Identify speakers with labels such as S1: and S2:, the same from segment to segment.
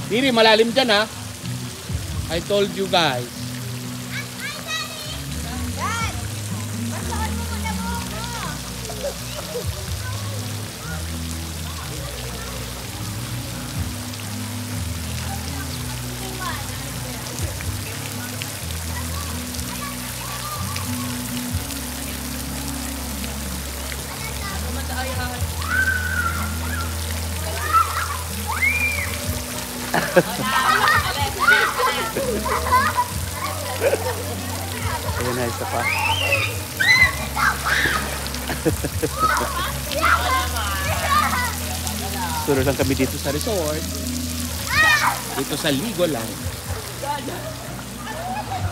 S1: Diri, malalim dyan ha. I told you guys.
S2: Ayan na, isa pa. Suro lang kami dito sa resort.
S1: Dito sa Ligo lang.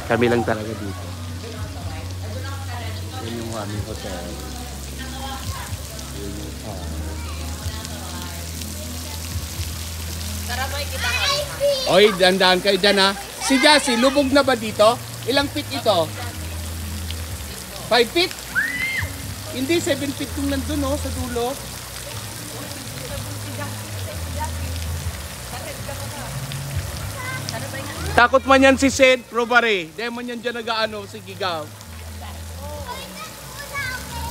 S2: Kami lang talaga dito. Yan yung aming hotel. Yan yung car.
S1: Oy, dandaan kayo dyan ha. Si Jassy, lubog na ba dito? Ilang feet ito? 5 feet? Hindi, 7 feet kung nandun no, sa dulo. Takot man yan si Sid, Robare. Dahil man yan dyan nag-ano, si Gigaw.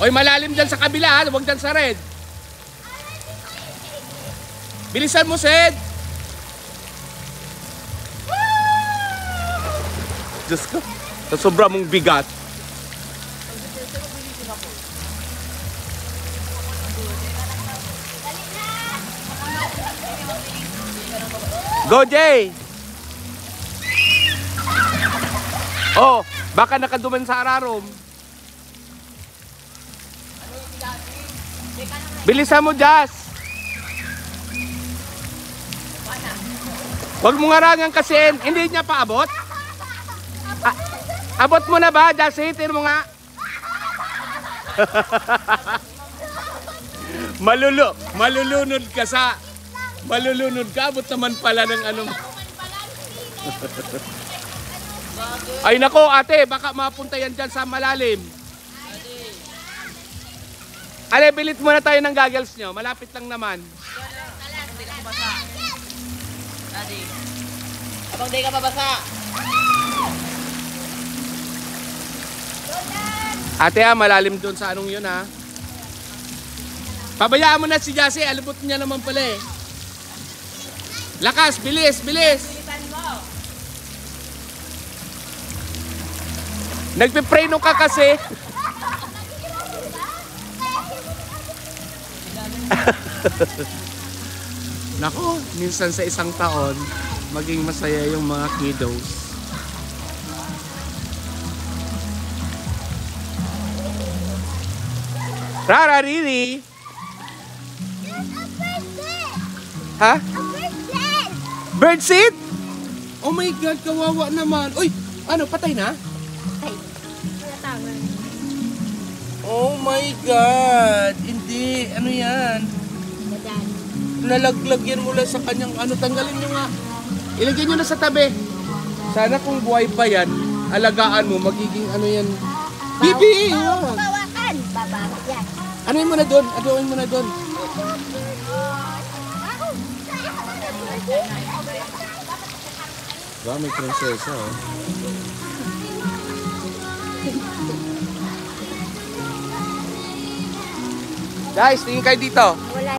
S1: Oy, malalim dyan sa kabila ha, huwag dyan sa red. Bilisan mo, Sid! Diyos ko, sa sobra mong bigat. Go, Jay! Oh, baka nakaduman sa ararom. Bilisan mo, Jazz! Huwag mong harangan kasi hindi niya paabot. Abot mo na ba, Jassy? Tiro mo nga. Malulunod ka sa... Malulunod ka, abot naman pala ng ano. Ay nako, ate, baka mapunta yan dyan sa malalim. Ale, bilit muna tayo ng goggles nyo. Malapit lang naman.
S3: Daddy. Abang di ka mabasa.
S1: Ate ha, malalim doon sa anong yun ha. Pabayaan mo na si Jassy, alubot niya naman pala eh. Lakas, bilis, bilis. Nagpipreno ka kasi. Nako, minsan sa isang taon, maging masaya yung mga kiddos. Rara, Riri. Ha? Bird seed? Oh my God, kawawa naman. Uy, ano, patay na? Oh my God. Hindi, ano yan? Nalaglag yan mula sa kanyang, ano, tanggalin nyo nga. Ilagay nyo na sa tabi. Sana kung buhay pa yan, alagaan mo, magiging ano yan. Bibi!
S4: Bawakan! Babawak yan.
S1: Ano mo na doon? Adoin mo na doon. Ba, may prinsesa oh. Guys, tingin kayo dito.
S4: Wala.